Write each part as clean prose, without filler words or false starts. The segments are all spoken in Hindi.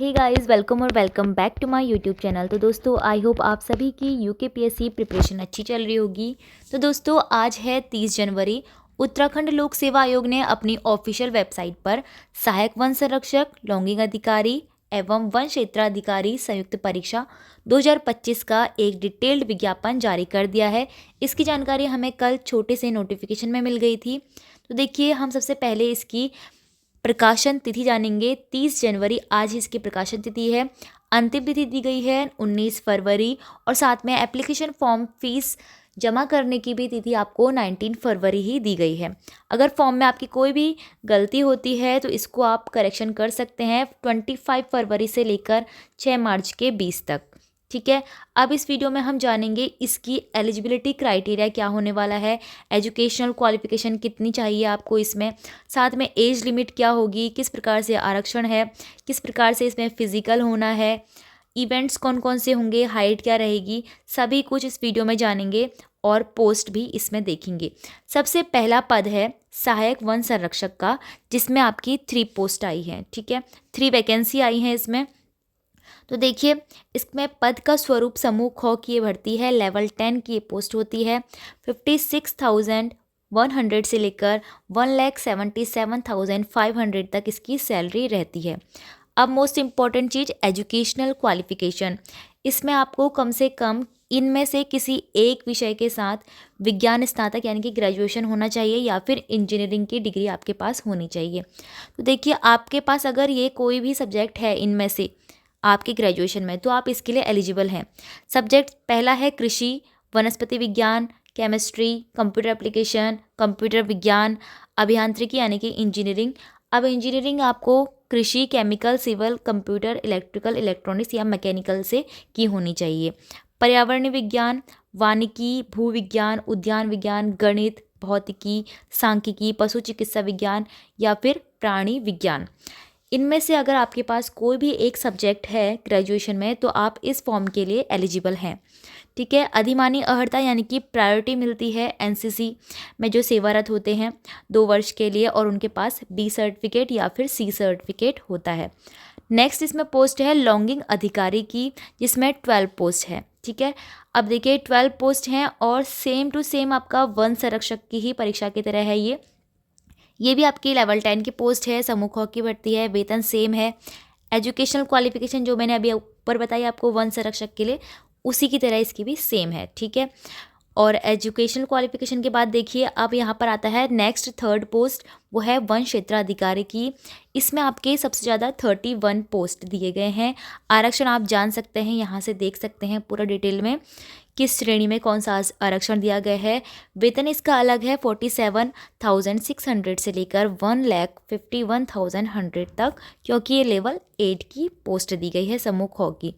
हे गाइस, वेलकम और welcome back to my YouTube channel. तो दोस्तों, आई होप आप सभी की यूकेपीएससी प्रिपरेशन अच्छी चल रही होगी। तो दोस्तों, आज है 30 जनवरी। उत्तराखंड लोक सेवा आयोग ने अपनी ऑफिशियल वेबसाइट पर सहायक वन संरक्षक, लॉगिंग अधिकारी एवं वन क्षेत्राधिकारी संयुक्त परीक्षा 2025 का एक डिटेल्ड विज्ञापन जारी कर दिया है। इसकी जानकारी हमें कल छोटे से नोटिफिकेशन में मिल गई थी। तो देखिए, हम सबसे पहले इसकी प्रकाशन तिथि जानेंगे। 30 जनवरी आज ही इसकी प्रकाशन तिथि है। अंतिम तिथि दी गई है 19 फरवरी और साथ में एप्लीकेशन फॉर्म फीस जमा करने की भी तिथि आपको 19 फरवरी ही दी गई है। अगर फॉर्म में आपकी कोई भी गलती होती है तो इसको आप करेक्शन कर सकते हैं 25 फरवरी से लेकर 6 मार्च के 20 तक। ठीक है, अब इस वीडियो में हम जानेंगे इसकी एलिजिबिलिटी क्राइटेरिया क्या होने वाला है, एजुकेशनल क्वालिफिकेशन कितनी चाहिए आपको इसमें, साथ में एज लिमिट क्या होगी, किस प्रकार से आरक्षण है, किस प्रकार से इसमें फिजिकल होना है, इवेंट्स कौन कौन से होंगे, हाइट क्या रहेगी, सभी कुछ इस वीडियो में जानेंगे और पोस्ट भी इसमें देखेंगे। सबसे पहला पद है सहायक वन संरक्षक का, जिसमें आपकी 3 पोस्ट आई हैं। ठीक है, 3 वैकेंसी आई हैं इसमें। तो देखिए, इसमें पद का स्वरूप समूह ख की ये भर्ती है। लेवल 10 की ये पोस्ट होती है। 56,100 से लेकर 1,77,500 तक इसकी सैलरी रहती है। अब मोस्ट इम्पॉर्टेंट चीज़ एजुकेशनल क्वालिफिकेशन। इसमें आपको कम से कम इनमें से किसी एक विषय के साथ विज्ञान स्नातक यानी कि ग्रेजुएशन होना चाहिए या फिर इंजीनियरिंग की डिग्री आपके पास होनी चाहिए। तो देखिए, आपके पास अगर ये कोई भी सब्जेक्ट है इनमें से आपकी ग्रेजुएशन में, तो आप इसके लिए एलिजिबल हैं। सब्जेक्ट पहला है कृषि, वनस्पति विज्ञान, केमिस्ट्री, कंप्यूटर एप्लीकेशन, कंप्यूटर विज्ञान, अभियांत्रिकी यानी कि इंजीनियरिंग। अब इंजीनियरिंग आपको कृषि, chemical, civil, computer, electrical, electronics या मैकेनिकल से की होनी चाहिए। पर्यावरणीय विज्ञान, वानिकी, भूविज्ञान, उद्यान विज्ञान, गणित, भौतिकी, सांख्यिकी, पशु चिकित्सा विज्ञान या फिर प्राणी विज्ञान। इनमें से अगर आपके पास कोई भी एक सब्जेक्ट है ग्रेजुएशन में तो आप इस फॉर्म के लिए एलिजिबल हैं। ठीक है, अधिमानी अहर्ता यानी कि प्रायोरिटी मिलती है एनसीसी में जो सेवारत होते हैं 2 वर्ष के लिए और उनके पास बी सर्टिफिकेट या फिर सी सर्टिफिकेट होता है। नेक्स्ट इसमें पोस्ट है लॉगिंग अधिकारी की, जिसमें 12 पोस्ट है। ठीक है, अब देखिए 12 पोस्ट हैं और सेम टू सेम आपका वन संरक्षक की ही परीक्षा की तरह है। ये भी आपकी लेवल 10 की पोस्ट है, समूह ख की भर्ती है, वेतन सेम है। एजुकेशनल क्वालिफिकेशन जो मैंने अभी ऊपर बताई आपको वन संरक्षक के लिए, उसी की तरह इसकी भी सेम है। ठीक है, और एजुकेशनल क्वालिफिकेशन के बाद देखिए अब यहाँ पर आता है नेक्स्ट 3rd पोस्ट, वो है वन क्षेत्राधिकारी की। इसमें आपके सबसे ज़्यादा 31 पोस्ट दिए गए हैं। आरक्षण आप जान सकते हैं, यहाँ से देख सकते हैं पूरा डिटेल में किस श्रेणी में कौन सा आरक्षण दिया गया है। वेतन इसका अलग है 47,600 से लेकर 1,51,100 तक, क्योंकि ये लेवल 8 की पोस्ट दी गई है समूह ख की।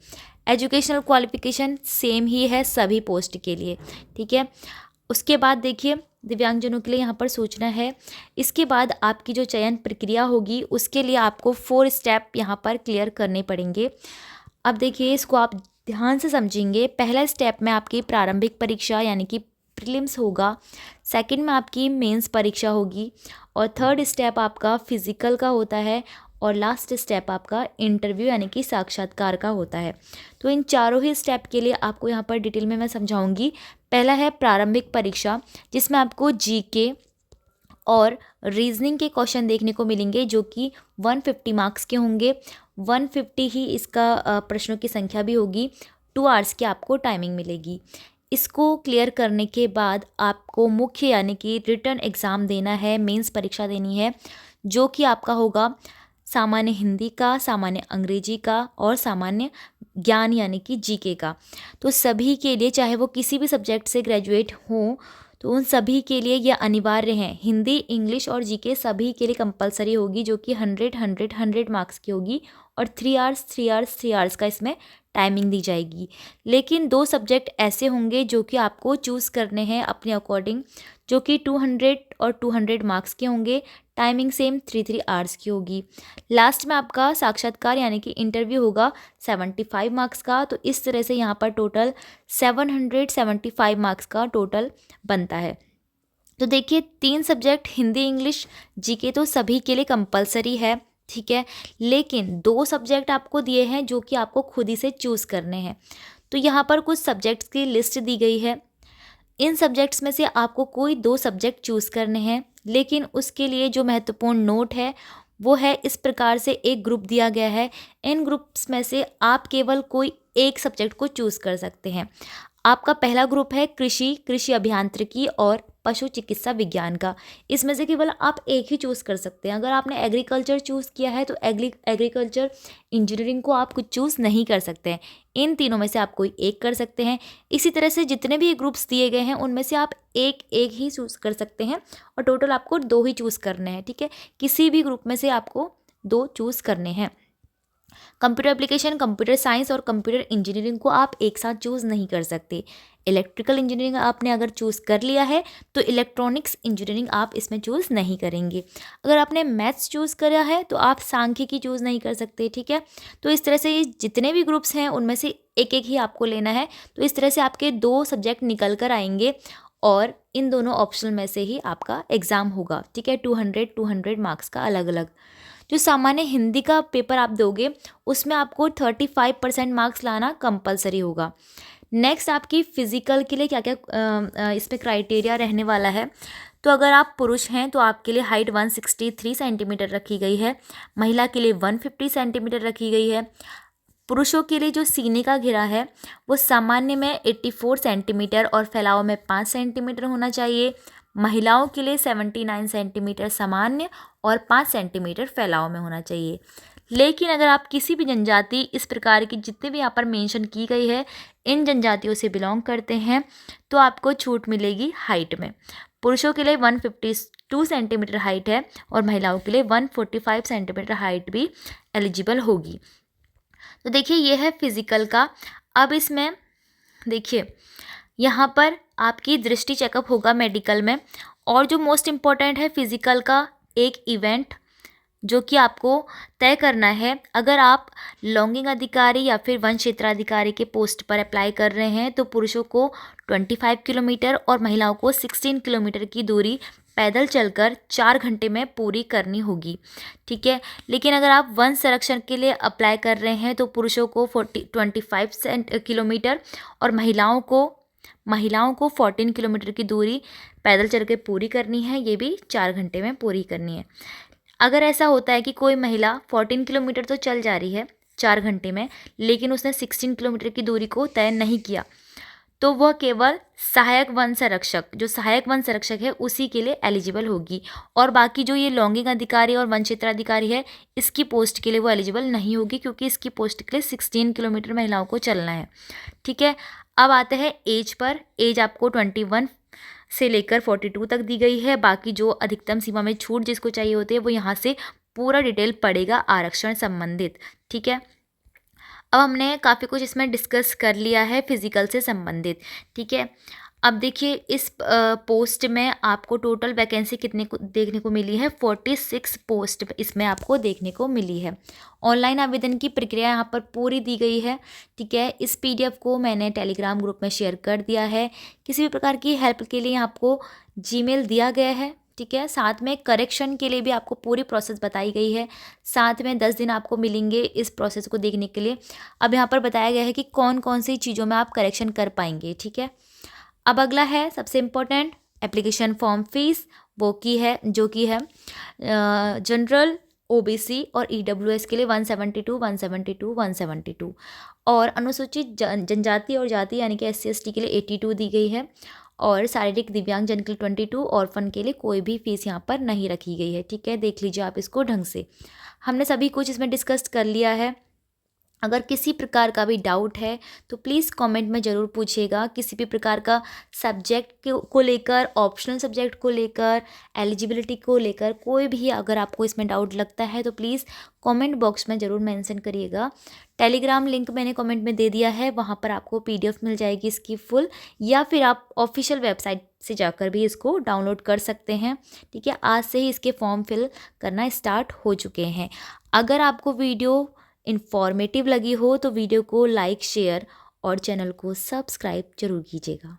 एजुकेशनल क्वालिफिकेशन सेम ही है सभी पोस्ट के लिए। ठीक है, उसके बाद देखिए दिव्यांगजनों के लिए यहाँ पर सोचना है। इसके बाद आपकी जो चयन प्रक्रिया होगी उसके लिए आपको 4 स्टेप यहाँ पर क्लियर करने पड़ेंगे। अब देखिए, इसको आप ध्यान से समझेंगे। पहला स्टेप में आपकी प्रारंभिक परीक्षा यानी कि प्रीलिम्स होगा, सेकंड में आपकी मेंस परीक्षा होगी और 3rd स्टेप आपका फिजिकल का होता है और लास्ट स्टेप आपका इंटरव्यू यानी कि साक्षात्कार का होता है। तो इन चारों ही स्टेप के लिए आपको यहाँ पर डिटेल में मैं समझाऊंगी। पहला है प्रारंभिक परीक्षा, जिसमें आपको जीके और रीजनिंग के क्वेश्चन देखने को मिलेंगे जो कि 150 मार्क्स के होंगे। 150 ही इसका प्रश्नों की संख्या भी होगी। 2 आवर्स की आपको टाइमिंग मिलेगी। इसको क्लियर करने के बाद आपको मुख्य यानी कि रिटन एग्ज़ाम देना है, मेंस परीक्षा देनी है, जो कि आपका होगा सामान्य हिंदी का, सामान्य अंग्रेजी का और सामान्य ज्ञान यानी कि जीके का। तो सभी के लिए, चाहे वो किसी भी सब्जेक्ट से ग्रेजुएट हों, तो उन सभी के लिए यह अनिवार्य है। हिंदी, इंग्लिश और जीके सभी के लिए कंपलसरी होगी, जो कि 100 मार्क्स की होगी और 3 आवर्स 3 आवर्स 3 आवर्स का इसमें टाइमिंग दी जाएगी। लेकिन 2 सब्जेक्ट ऐसे होंगे जो कि आपको चूज़ करने हैं अपने अकॉर्डिंग, जो कि 200 और 200 मार्क्स के होंगे। टाइमिंग सेम 3 आवर्स की होगी। लास्ट में आपका साक्षात्कार यानी कि इंटरव्यू होगा 75 मार्क्स का। तो इस तरह से यहाँ पर टोटल 775 मार्क्स का टोटल बनता है। तो देखिए, 3 सब्जेक्ट हिंदी, इंग्लिश, जीके तो सभी के लिए कंपलसरी है। ठीक है। लेकिन 2 सब्जेक्ट आपको दिए हैं जो कि आपको खुद ही से चूज़ करने हैं। तो यहाँ पर कुछ सब्जेक्ट्स की लिस्ट दी गई है। इन सब्जेक्ट्स में से आपको कोई 2 सब्जेक्ट चूज़ करने हैं, लेकिन उसके लिए जो महत्वपूर्ण नोट है वो है इस प्रकार से एक ग्रुप दिया गया है। इन ग्रुप्स में से आप केवल कोई एक सब्जेक्ट को चूज़ कर सकते हैं। आपका पहला ग्रुप है कृषि अभियांत्रिकी और पशु चिकित्सा विज्ञान का। इसमें से केवल आप एक ही चूज़ कर सकते हैं। अगर आपने एग्रीकल्चर चूज़ किया है तो एग्रीकल्चर इंजीनियरिंग को आप कुछ चूज़ नहीं कर सकते हैं। इन तीनों में से आप कोई एक कर सकते हैं। इसी तरह से जितने भी ग्रुप्स दिए गए हैं उनमें से आप एक एक ही चूज़ कर सकते हैं और टोटल आपको 2 ही चूज़ करने हैं, ठीक है। किसी भी ग्रुप में से आपको 2 चूज़ करने हैं। कंप्यूटर एप्लीकेशन, कंप्यूटर साइंस और कंप्यूटर इंजीनियरिंग को आप एक साथ चूज़ नहीं कर सकते। इलेक्ट्रिकल इंजीनियरिंग आपने अगर चूज़ कर लिया है तो इलेक्ट्रॉनिक्स इंजीनियरिंग आप इसमें चूज़ नहीं करेंगे। अगर आपने मैथ्स चूज़ करा है तो आप सांख्यिकी चूज़ नहीं कर सकते, ठीक है। तो इस तरह से ये जितने भी ग्रुप्स हैं उनमें से एक एक ही आपको लेना है। तो इस तरह से आपके 2 सब्जेक्ट निकल कर आएंगे और इन दोनों ऑप्शनल में से ही आपका एग्ज़ाम होगा, ठीक है। 200 मार्क्स का अलग अलग। जो सामान्य हिंदी का पेपर आप दोगे उसमें आपको 35% मार्क्स लाना कंपलसरी होगा। नेक्स्ट आपकी फ़िज़िकल के लिए क्या क्या इसमें क्राइटेरिया रहने वाला है। तो अगर आप पुरुष हैं तो आपके लिए हाइट 163 सेंटीमीटर रखी गई है। महिला के लिए 150 सेंटीमीटर रखी गई है। पुरुषों के लिए जो सीने का घेरा है वो सामान्य में 84 सेंटीमीटर और फैलाव में 5 सेंटीमीटर होना चाहिए। महिलाओं के लिए 79 सेंटीमीटर सामान्य और 5 सेंटीमीटर फैलाव में होना चाहिए। लेकिन अगर आप किसी भी जनजाति इस प्रकार की जितने भी यहाँ पर मेंशन की गई है इन जनजातियों से बिलोंग करते हैं तो आपको छूट मिलेगी हाइट में। पुरुषों के लिए 152 सेंटीमीटर हाइट है और महिलाओं के लिए 145 सेंटीमीटर हाइट भी एलिजिबल होगी। तो देखिए ये है फिज़िकल का। अब इसमें देखिए यहाँ पर आपकी दृष्टि चेकअप होगा मेडिकल में। और जो मोस्ट इम्पॉर्टेंट है फिज़िकल का एक इवेंट जो कि आपको तय करना है। अगर आप लॉगिंग अधिकारी या फिर वन क्षेत्राधिकारी के पोस्ट पर अप्लाई कर रहे हैं तो पुरुषों को 25 किलोमीटर और महिलाओं को 16 किलोमीटर की दूरी पैदल चलकर 4 घंटे में पूरी करनी होगी, ठीक है। लेकिन अगर आप वन संरक्षण के लिए अप्लाई कर रहे हैं तो पुरुषों को 25 किलोमीटर और महिलाओं को 14 किलोमीटर की दूरी पैदल चल के पूरी करनी है, ये भी 4 घंटे में पूरी करनी है। अगर ऐसा होता है कि कोई महिला 14 किलोमीटर तो चल जा रही है 4 घंटे में लेकिन उसने 16 किलोमीटर की दूरी को तय नहीं किया तो वह केवल सहायक वन संरक्षक है उसी के लिए एलिजिबल होगी। और बाकी जो ये लॉगिंग अधिकारी और वन क्षेत्राधिकारी है इसकी पोस्ट के लिए वो एलिजिबल नहीं होगी क्योंकि इसकी पोस्ट के लिए 16 किलोमीटर महिलाओं को चलना है, ठीक है। अब आते हैं एज पर। एज आपको 21 से लेकर 42 तक दी गई है। बाकी जो अधिकतम सीमा में छूट जिसको चाहिए होती है वो यहाँ से पूरा डिटेल पड़ेगा आरक्षण संबंधित, ठीक है। अब हमने काफ़ी कुछ इसमें डिस्कस कर लिया है फिज़िकल से संबंधित, ठीक है। अब देखिए इस पोस्ट में आपको टोटल वैकेंसी कितने को देखने को मिली है। 46 पोस्ट इसमें आपको देखने को मिली है। ऑनलाइन आवेदन की प्रक्रिया यहाँ पर पूरी दी गई है, ठीक है। इस PDF को मैंने टेलीग्राम ग्रुप में शेयर कर दिया है। किसी भी प्रकार की हेल्प के लिए आपको Gmail दिया गया है, ठीक है। साथ में करेक्शन के लिए भी आपको पूरी प्रोसेस बताई गई है। साथ में 10 दिन आपको मिलेंगे इस प्रोसेस को देखने के लिए। अब यहाँ पर बताया गया है कि कौन कौन सी चीज़ों में आप करेक्शन कर पाएंगे, ठीक है। अब अगला है सबसे इम्पोर्टेंट एप्लीकेशन फॉर्म फीस, जो कि है जनरल, OBC और EWS के लिए 172 और अनुसूचित जनजाति और जाति यानी कि SC ST के लिए 82 दी गई है और शारीरिक दिव्यांगजन के लिए 22, ऑर्फन के लिए कोई भी फीस यहाँ पर नहीं रखी गई है, ठीक है। देख लीजिए आप इसको ढंग से। हमने सभी कुछ इसमें डिस्कस कर लिया है। अगर किसी प्रकार का भी डाउट है तो प्लीज़ कमेंट में ज़रूर पूछिएगा। किसी भी प्रकार का सब्जेक्ट को लेकर, ऑप्शनल सब्जेक्ट को लेकर, एलिजिबिलिटी को लेकर कोई भी अगर आपको इसमें डाउट लगता है तो प्लीज़ कमेंट बॉक्स में ज़रूर मेंशन करिएगा। टेलीग्राम लिंक मैंने कमेंट में दे दिया है, वहाँ पर आपको PDF मिल जाएगी इसकी फुल, या फिर आप ऑफिशियल वेबसाइट से जाकर भी इसको डाउनलोड कर सकते हैं, ठीक है। आज से ही इसके फॉर्म फिल करना स्टार्ट हो चुके हैं। अगर आपको वीडियो इन्फॉर्मेटिव लगी हो तो वीडियो को लाइक, शेयर और चैनल को सब्सक्राइब जरूर कीजिएगा।